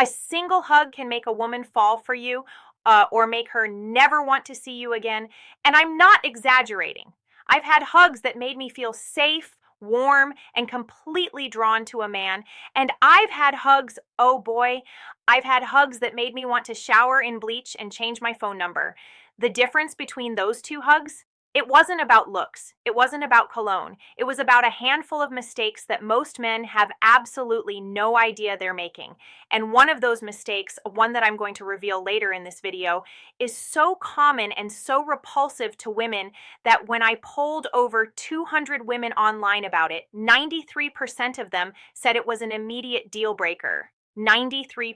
A single hug can make a woman fall for you or make her never want to see you again. And I'm not exaggerating. I've had hugs that made me feel safe, warm, and completely drawn to a man. And I've had hugs, oh boy, I've had hugs that made me want to shower in bleach and change my phone number. The difference between those two hugs, it wasn't about looks. It wasn't about cologne. It was about a handful of mistakes that most men have absolutely no idea they're making. And one of those mistakes, one that I'm going to reveal later in this video, is so common and so repulsive to women that when I polled over 200 women online about it, 93% of them said it was an immediate deal breaker. 93%.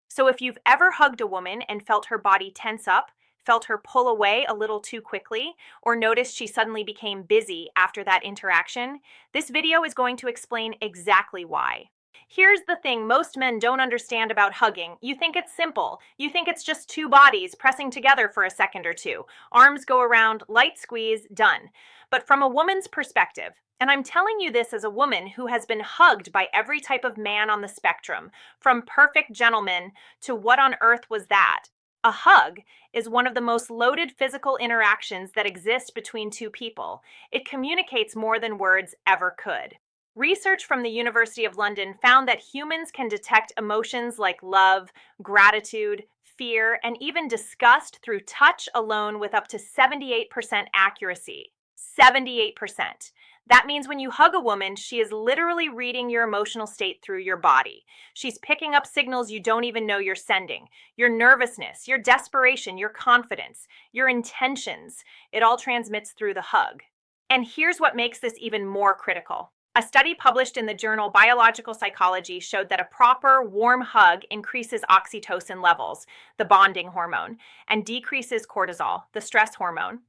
So if you've ever hugged a woman and felt her body tense up, felt her pull away a little too quickly, or noticed she suddenly became busy after that interaction, this video is going to explain exactly why. Here's the thing most men don't understand about hugging. You think it's simple. You think it's just two bodies pressing together for a second or two. Arms go around, light squeeze, done. But from a woman's perspective, and I'm telling you this as a woman who has been hugged by every type of man on the spectrum, from perfect gentlemen to what on earth was that? A hug is one of the most loaded physical interactions that exist between two people. It communicates more than words ever could. Research from the University of London found that humans can detect emotions like love, gratitude, fear, and even disgust through touch alone with up to 78% accuracy. 78%. That means when you hug a woman, she is literally reading your emotional state through your body. She's picking up signals you don't even know you're sending. Your nervousness, your desperation, your confidence, your intentions. It all transmits through the hug. And here's what makes this even more critical. A study published in the journal Biological Psychology showed that a proper, warm hug increases oxytocin levels, the bonding hormone, and decreases cortisol, the stress hormone.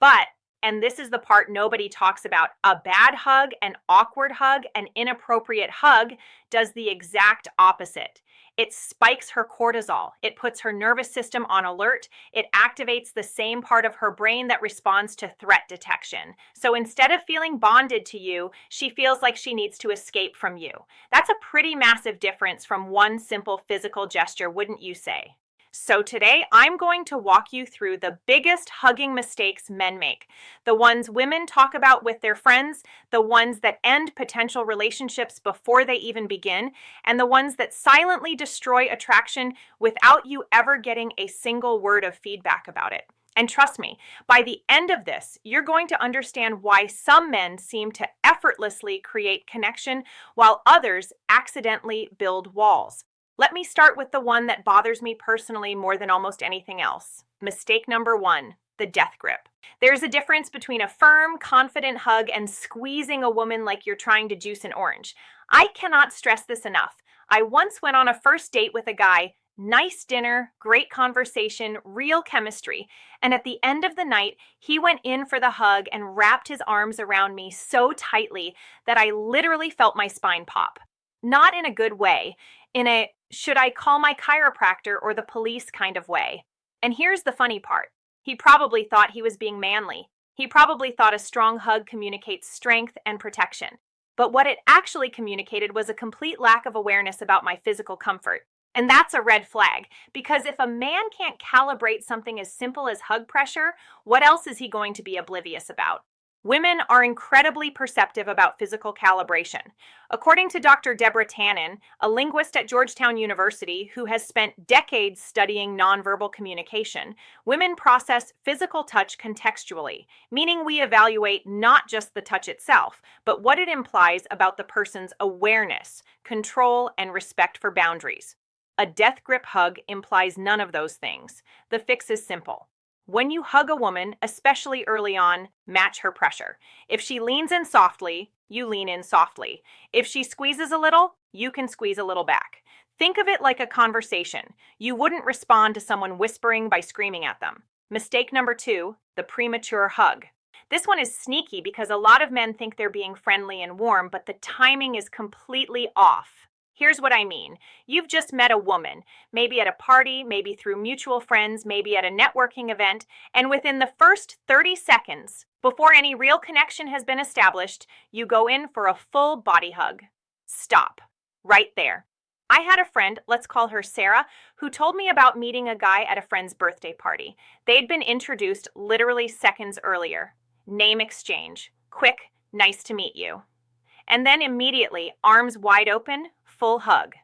But and this is the part nobody talks about, a bad hug, an awkward hug, an inappropriate hug does the exact opposite. It spikes her cortisol. It puts her nervous system on alert. It activates the same part of her brain that responds to threat detection. So instead of feeling bonded to you, she feels like she needs to escape from you. That's a pretty massive difference from one simple physical gesture, wouldn't you say? So today, I'm going to walk you through the biggest hugging mistakes men make, the ones women talk about with their friends, the ones that end potential relationships before they even begin, and the ones that silently destroy attraction without you ever getting a single word of feedback about it. And trust me, by the end of this, you're going to understand why some men seem to effortlessly create connection while others accidentally build walls. Let me start with the one that bothers me personally more than almost anything else. Mistake number one, the death grip. There's a difference between a firm, confident hug and squeezing a woman like you're trying to juice an orange. I cannot stress this enough. I once went on a first date with a guy, nice dinner, great conversation, real chemistry, and at the end of the night, he went in for the hug and wrapped his arms around me so tightly that I literally felt my spine pop. Not in a good way, in a should I call my chiropractor or the police kind of way. And here's the funny part. He probably thought he was being manly. He probably thought a strong hug communicates strength and protection. But what it actually communicated was a complete lack of awareness about my physical comfort. And that's a red flag, because if a man can't calibrate something as simple as hug pressure, what else is he going to be oblivious about? Women are incredibly perceptive about physical calibration. According to Dr. Deborah Tannen, a linguist at Georgetown University who has spent decades studying nonverbal communication, women process physical touch contextually, meaning we evaluate not just the touch itself, but what it implies about the person's awareness, control, and respect for boundaries. A death grip hug implies none of those things. The fix is simple. When you hug a woman, especially early on, match her pressure. If she leans in softly, you lean in softly. If she squeezes a little, you can squeeze a little back. Think of it like a conversation. You wouldn't respond to someone whispering by screaming at them. Mistake number two, the premature hug. This one is sneaky because a lot of men think they're being friendly and warm, but the timing is completely off. Here's what I mean. You've just met a woman, maybe at a party, maybe through mutual friends, maybe at a networking event, and within the first 30 seconds, before any real connection has been established, you go in for a full body hug. Stop. Right there. I had a friend, let's call her Sarah, who told me about meeting a guy at a friend's birthday party. They'd been introduced literally seconds earlier. Name exchange. Quick, nice to meet you. And then immediately, arms wide open, full hug.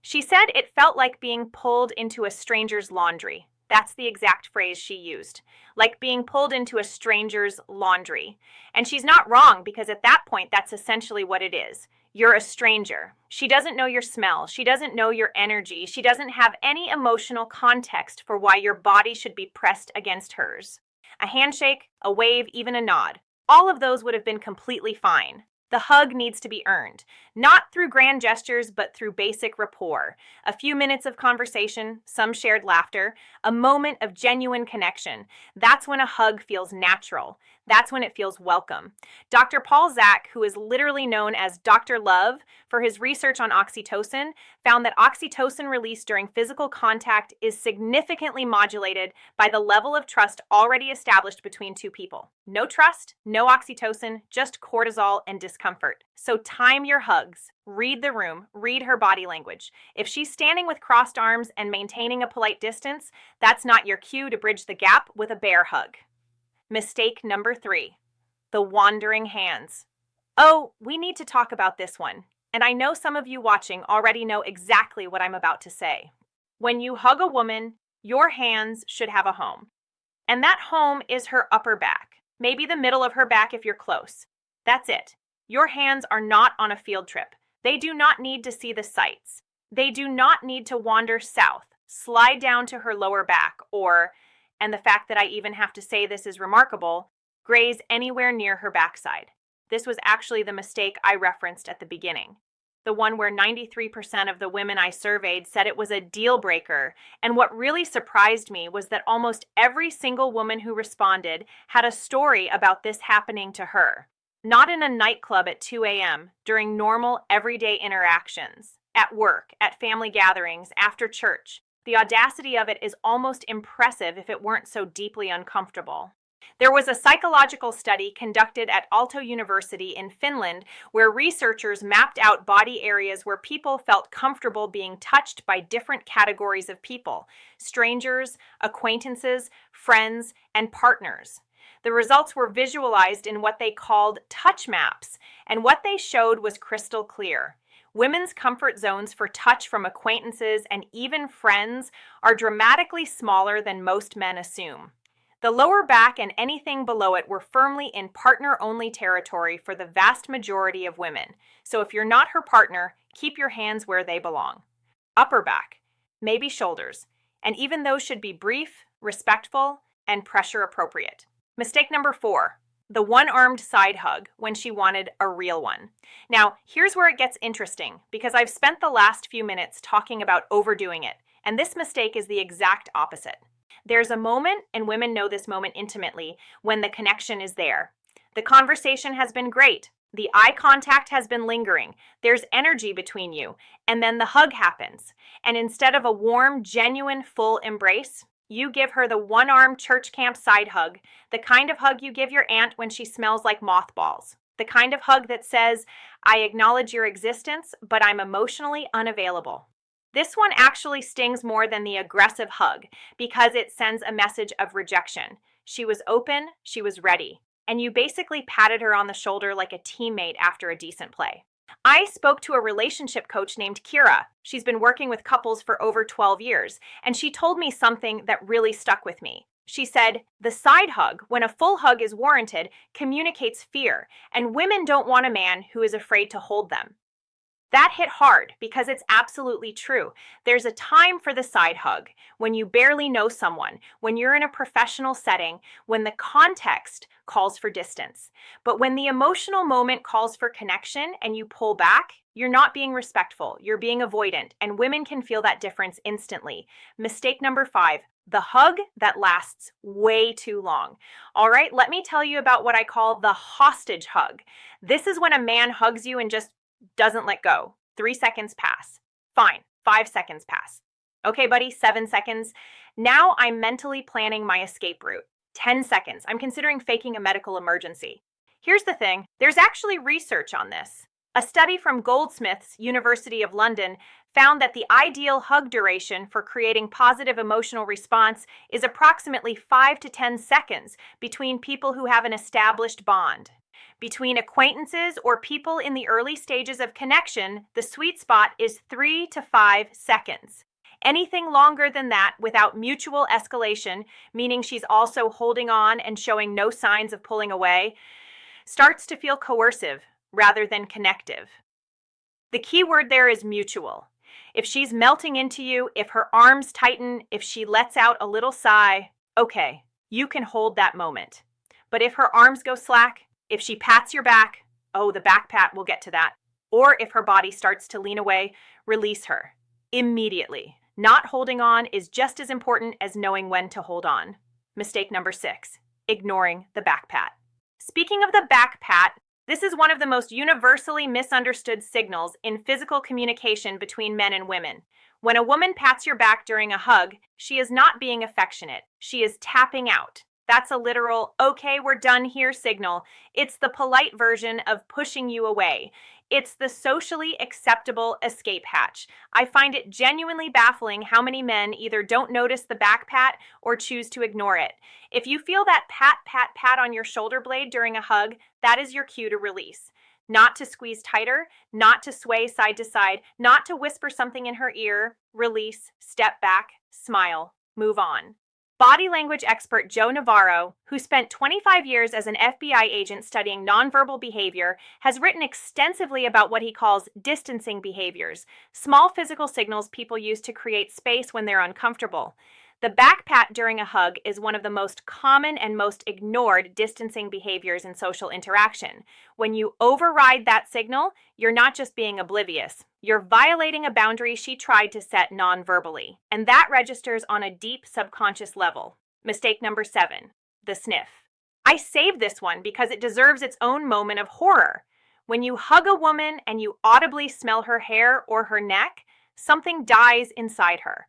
She said it felt like being pulled into a stranger's laundry. That's the exact phrase she used. Like being pulled into a stranger's laundry. And she's not wrong, because at that point, that's essentially what it is. You're a stranger. She doesn't know your smell. She doesn't know your energy. She doesn't have any emotional context for why your body should be pressed against hers. A handshake, a wave, even a nod. All of those would have been completely fine. The hug needs to be earned, not through grand gestures, but through basic rapport. A few minutes of conversation, some shared laughter, a moment of genuine connection. That's when a hug feels natural. That's when it feels welcome. Dr. Paul Zak, who is literally known as Dr. Love for his research on oxytocin, found that oxytocin release during physical contact is significantly modulated by the level of trust already established between two people. No trust, no oxytocin, just cortisol and discomfort. So time your hugs. Read the room. Read her body language. If she's standing with crossed arms and maintaining a polite distance, that's not your cue to bridge the gap with a bear hug. Mistake number 3, the wandering hands. Oh, we need to talk about this one. And I know some of you watching already know exactly what I'm about to say. When you hug a woman, your hands should have a home. And that home is her upper back, maybe the middle of her back if you're close. That's it. Your hands are not on a field trip. They do not need to see the sights. They do not need to wander south, slide down to her lower back, or, and the fact that I even have to say this is remarkable, graze anywhere near her backside. This was actually the mistake I referenced at the beginning. The one where 93% of the women I surveyed said it was a deal breaker. And what really surprised me was that almost every single woman who responded had a story about this happening to her. Not in a nightclub at 2 a.m., during normal, everyday interactions, at work, at family gatherings, after church. The audacity of it is almost impressive if it weren't so deeply uncomfortable. There was a psychological study conducted at Aalto University in Finland where researchers mapped out body areas where people felt comfortable being touched by different categories of people: strangers, acquaintances, friends, and partners. The results were visualized in what they called touch maps, and what they showed was crystal clear. Women's comfort zones for touch from acquaintances and even friends are dramatically smaller than most men assume. The lower back and anything below it were firmly in partner-only territory for the vast majority of women. So if you're not her partner, keep your hands where they belong. Upper back, maybe shoulders, and even those should be brief, respectful, and pressure appropriate. Mistake number 4, the one-armed side hug when she wanted a real one. Now, here's where it gets interesting, because I've spent the last few minutes talking about overdoing it, and this mistake is the exact opposite. There's a moment, and women know this moment intimately, when the connection is there. The conversation has been great. The eye contact has been lingering. There's energy between you, and then the hug happens. And instead of a warm, genuine, full embrace, you give her the one-arm church camp side hug, the kind of hug you give your aunt when she smells like mothballs. The kind of hug that says, I acknowledge your existence, but I'm emotionally unavailable. This one actually stings more than the aggressive hug because it sends a message of rejection. She was open, she was ready, and you basically patted her on the shoulder like a teammate after a decent play. I spoke to a relationship coach named Kira. She's been working with couples for over 12 years, and she told me something that really stuck with me. She said, the side hug, when a full hug is warranted, communicates fear, and women don't want a man who is afraid to hold them. That hit hard because it's absolutely true. There's a time for the side hug, when you barely know someone, when you're in a professional setting, when the context calls for distance. But when the emotional moment calls for connection and you pull back, you're not being respectful, you're being avoidant, and women can feel that difference instantly. Mistake number 5, the hug that lasts way too long. All right, let me tell you about what I call the hostage hug. This is when a man hugs you and just doesn't let go. 3 seconds pass. Fine. 5 seconds pass. Okay, buddy, 7 seconds. Now I'm mentally planning my escape route. 10 seconds. I'm considering faking a medical emergency. Here's the thing. There's actually research on this. A study from Goldsmiths, University of London, found that the ideal hug duration for creating positive emotional response is approximately 5 to 10 seconds between people who have an established bond. Between acquaintances or people in the early stages of connection, the sweet spot is 3 to 5 seconds. Anything longer than that without mutual escalation, meaning she's also holding on and showing no signs of pulling away, starts to feel coercive rather than connective. The key word there is mutual. If she's melting into you, if her arms tighten, if she lets out a little sigh, okay, you can hold that moment. But if her arms go slack, if she pats your back, oh, the back pat, we'll get to that. Or if her body starts to lean away, release her immediately. Not holding on is just as important as knowing when to hold on. Mistake number 6, ignoring the back pat. Speaking of the back pat, this is one of the most universally misunderstood signals in physical communication between men and women. When a woman pats your back during a hug, she is not being affectionate. She is tapping out. That's a literal, okay, we're done here signal. It's the polite version of pushing you away. It's the socially acceptable escape hatch. I find it genuinely baffling how many men either don't notice the back pat or choose to ignore it. If you feel that pat, pat, pat on your shoulder blade during a hug, that is your cue to release. Not to squeeze tighter, not to sway side to side, not to whisper something in her ear. Release, step back, smile, move on. Body language expert Joe Navarro, who spent 25 years as an FBI agent studying nonverbal behavior, has written extensively about what he calls distancing behaviors, small physical signals people use to create space when they're uncomfortable. The back pat during a hug is one of the most common and most ignored distancing behaviors in social interaction. When you override that signal, you're not just being oblivious. You're violating a boundary she tried to set non-verbally, and that registers on a deep subconscious level. Mistake number 7, the sniff. I saved this one because it deserves its own moment of horror. When you hug a woman and you audibly smell her hair or her neck, something dies inside her.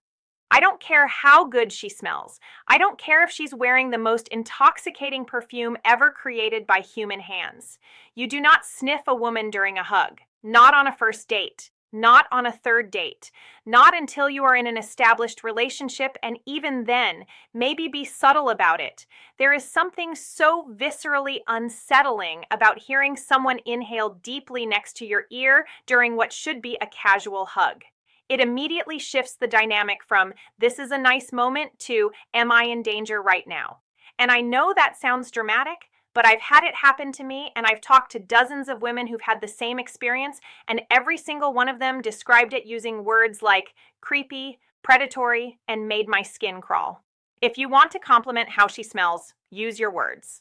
I don't care how good she smells. I don't care if she's wearing the most intoxicating perfume ever created by human hands. You do not sniff a woman during a hug. Not on a first date. Not on a third date. Not until you are in an established relationship, and even then, maybe be subtle about it. There is something so viscerally unsettling about hearing someone inhale deeply next to your ear during what should be a casual hug. It immediately shifts the dynamic from, this is a nice moment, to, am I in danger right now? And I know that sounds dramatic, but I've had it happen to me, and I've talked to dozens of women who've had the same experience, and every single one of them described it using words like creepy, predatory, and made my skin crawl. If you want to compliment how she smells, use your words.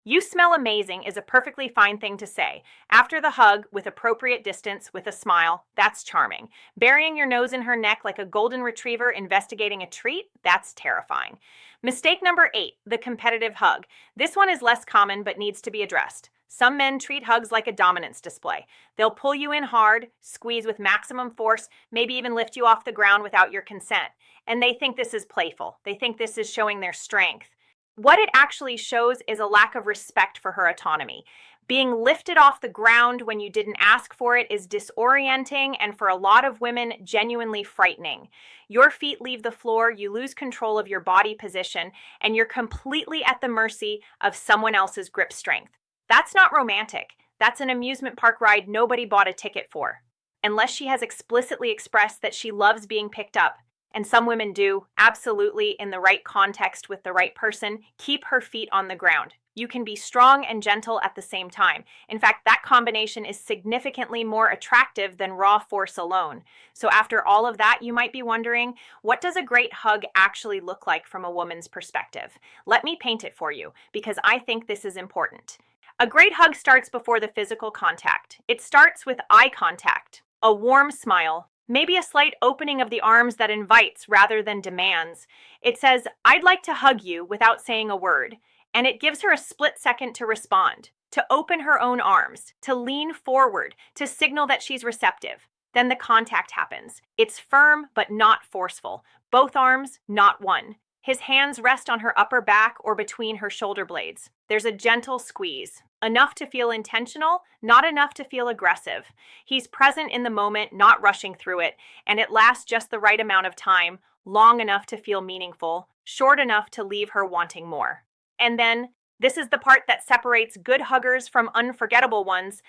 You smell amazing is a perfectly fine thing to say. After the hug, with appropriate distance, with a smile, that's charming. Burying your nose in her neck like a golden retriever investigating a treat, that's terrifying. Mistake number 8, the competitive hug. This one is less common but needs to be addressed. Some men treat hugs like a dominance display. They'll pull you in hard, squeeze with maximum force, maybe even lift you off the ground without your consent. And they think this is playful. They think this is showing their strength. What it actually shows is a lack of respect for her autonomy. Being lifted off the ground when you didn't ask for it is disorienting and for a lot of women, genuinely frightening. Your feet leave the floor, you lose control of your body position, and you're completely at the mercy of someone else's grip strength. That's not romantic. That's an amusement park ride nobody bought a ticket for. Unless she has explicitly expressed that she loves being picked up. And some women do, absolutely, in the right context with the right person, keep her feet on the ground. You can be strong and gentle at the same time. In fact, that combination is significantly more attractive than raw force alone. So after all of that, you might be wondering, what does a great hug actually look like from a woman's perspective? Let me paint it for you, because I think this is important. A great hug starts before the physical contact. It starts with eye contact, a warm smile, maybe a slight opening of the arms that invites rather than demands. It says, I'd like to hug you without saying a word. And it gives her a split second to respond, to open her own arms, to lean forward, to signal that she's receptive. Then the contact happens. It's firm but not forceful. Both arms, not one. His hands rest on her upper back or between her shoulder blades. There's a gentle squeeze, enough to feel intentional, not enough to feel aggressive. He's present in the moment, not rushing through it, and it lasts just the right amount of time, long enough to feel meaningful, short enough to leave her wanting more. And then, this is the part that separates good huggers from unforgettable ones.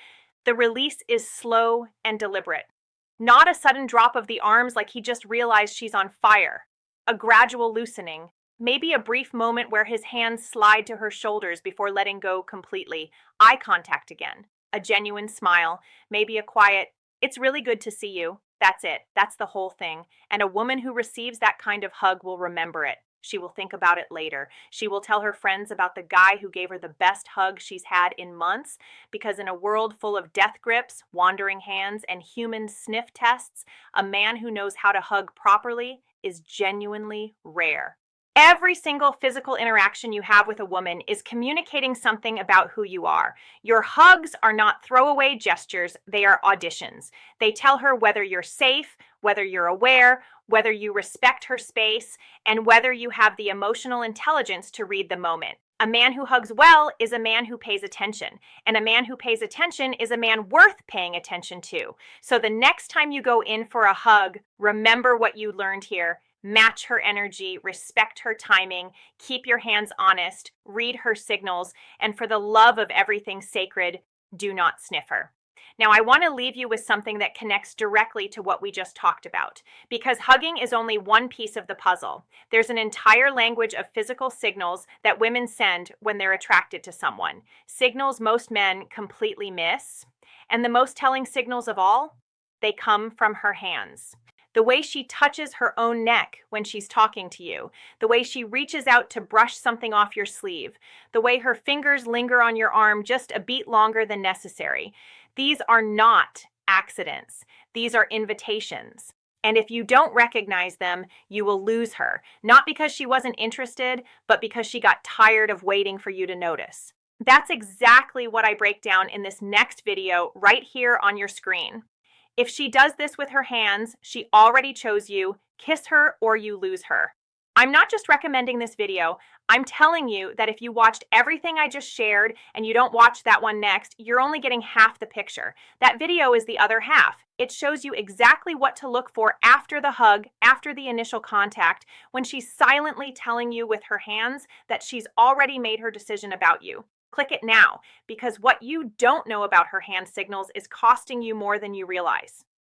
The release is slow and deliberate. Not a sudden drop of the arms like he just realized she's on fire. A gradual loosening, maybe a brief moment where his hands slide to her shoulders before letting go completely. Eye contact again. A genuine smile, maybe a quiet, "It's really good to see you." That's it. That's the whole thing. And a woman who receives that kind of hug will remember it. She will think about it later. She will tell her friends about the guy who gave her the best hug she's had in months, because in a world full of death grips, wandering hands, and human sniff tests, a man who knows how to hug properly is genuinely rare. Every single physical interaction you have with a woman is communicating something about who you are. Your hugs are not throwaway gestures, they are auditions. They tell her whether you're safe, whether you're aware, whether you respect her space, and whether you have the emotional intelligence to read the moment. A man who hugs well is a man who pays attention, and a man who pays attention is a man worth paying attention to. So the next time you go in for a hug, remember what you learned here. Match her energy, respect her timing, keep your hands honest, read her signals, and for the love of everything sacred, do not sniff her. Now, I want to leave you with something that connects directly to what we just talked about, because hugging is only one piece of the puzzle. There's an entire language of physical signals that women send when they're attracted to someone, signals most men completely miss. And the most telling signals of all, they come from her hands. The way she touches her own neck when she's talking to you, the way she reaches out to brush something off your sleeve, the way her fingers linger on your arm just a beat longer than necessary. These are not accidents. These are invitations. And if you don't recognize them, you will lose her, not because she wasn't interested, but because she got tired of waiting for you to notice. That's exactly what I break down in this next video right here on your screen. If she does this with her hands, she already chose you. Kiss her or you lose her. I'm not just recommending this video, I'm telling you that if you watched everything I just shared and you don't watch that one next, you're only getting half the picture. That video is the other half. It shows you exactly what to look for after the hug, after the initial contact, when she's silently telling you with her hands that she's already made her decision about you. Click it now, because what you don't know about her hand signals is costing you more than you realize.